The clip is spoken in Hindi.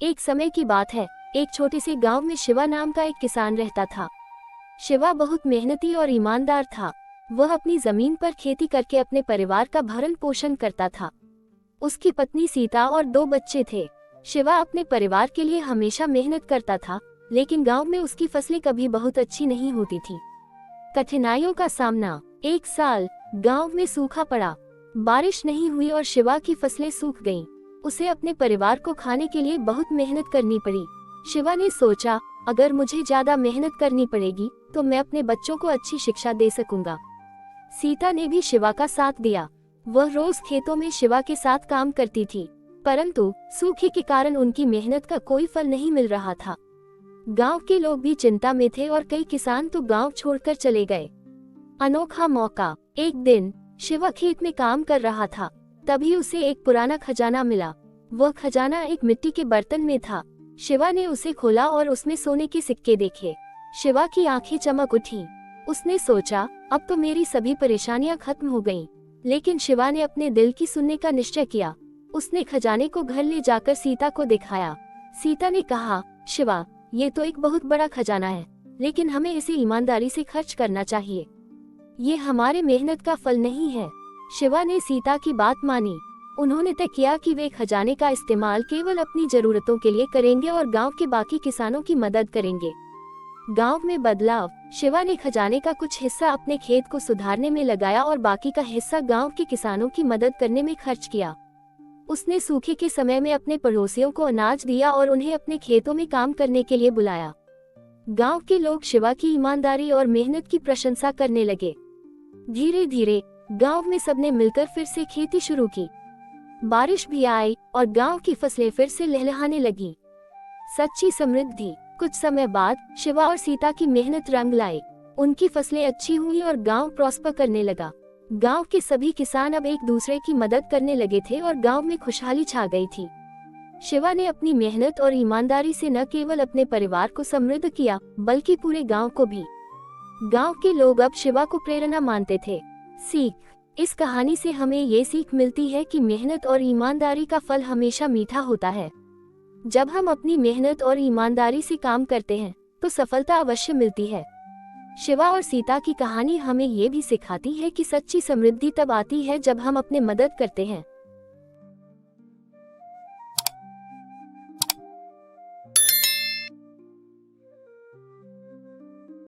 एक समय की बात है, एक छोटे से गांव में शिवा नाम का एक किसान रहता था। शिवा बहुत मेहनती और ईमानदार था। वह अपनी जमीन पर खेती करके अपने परिवार का भरण पोषण करता था। उसकी पत्नी सीता और 2 बच्चे थे। शिवा अपने परिवार के लिए हमेशा मेहनत करता था, लेकिन गांव में उसकी फसलें कभी बहुत अच्छी नहीं होती थी। कठिनाइयों का सामना। एक साल गांव में सूखा पड़ा, बारिश नहीं हुई और शिवा की फसलें सूख गईं। उसे अपने परिवार को खाने के लिए बहुत मेहनत करनी पड़ी। शिवा ने सोचा, अगर मुझे ज्यादा मेहनत करनी पड़ेगी तो मैं अपने बच्चों को अच्छी शिक्षा दे सकूंगा। सीता ने भी शिवा का साथ दिया। वह रोज खेतों में शिवा के साथ काम करती थी, परंतु सूखे के कारण उनकी मेहनत का कोई फल नहीं मिल रहा था। गांव के लोग भी चिंता में थे और कई किसान तो गांव छोड़कर चले गए। अनोखा मौका। एक दिन शिवा खेत में काम कर रहा था, तभी उसे एक पुराना खजाना मिला। वह खजाना एक मिट्टी के बर्तन में था। शिवा ने उसे खोला और उसमें सोने के सिक्के देखे। शिवा की आंखें चमक उठी। उसने सोचा, अब तो मेरी सभी परेशानियां खत्म हो गईं। लेकिन शिवा ने अपने दिल की सुनने का निश्चय किया। उसने खजाने को घर ले जाकर सीता को दिखाया। सीता ने कहा, शिवा, ये तो एक बहुत बड़ा खजाना है, लेकिन हमें इसे ईमानदारी से खर्च करना चाहिए। ये हमारे मेहनत का फल नहीं है। शिवा ने सीता की बात मानी। उन्होंने तय किया कि वे खजाने का इस्तेमाल केवल अपनी जरूरतों के लिए करेंगे और गांव के बाकी किसानों की मदद करेंगे। गांव में बदलाव। शिवा ने खजाने का कुछ हिस्सा अपने खेत को सुधारने में लगाया और बाकी का हिस्सा गांव के किसानों की मदद करने में खर्च किया। उसने सूखे के समय में अपने पड़ोसियों को अनाज दिया और उन्हें अपने खेतों में काम करने के लिए बुलाया। गांव के लोग शिवा की ईमानदारी और मेहनत की प्रशंसा करने लगे। धीरे धीरे गांव में सबने मिलकर फिर से खेती शुरू की। बारिश भी आई और गांव की फसलें फिर से लहलहाने लगी। सच्ची समृद्धि। कुछ समय बाद शिवा और सीता की मेहनत रंग लाई। उनकी फसलें अच्छी हुई और गांव प्रॉस्पर करने लगा। गांव के सभी किसान अब एक दूसरे की मदद करने लगे थे और गांव में खुशहाली छा गई थी। शिवा ने अपनी मेहनत और ईमानदारी से न केवल अपने परिवार को समृद्ध किया, बल्कि पूरे गांव को भी। गांव के लोग अब शिवा को प्रेरणा मानते थे। सीख। इस कहानी से हमें ये सीख मिलती है कि मेहनत और ईमानदारी का फल हमेशा मीठा होता है। जब हम अपनी मेहनत और ईमानदारी से काम करते हैं तो सफलता अवश्य मिलती है। शिवा और सीता की कहानी हमें ये भी सिखाती है कि सच्ची समृद्धि तब आती है जब हम अपने मदद करते हैं।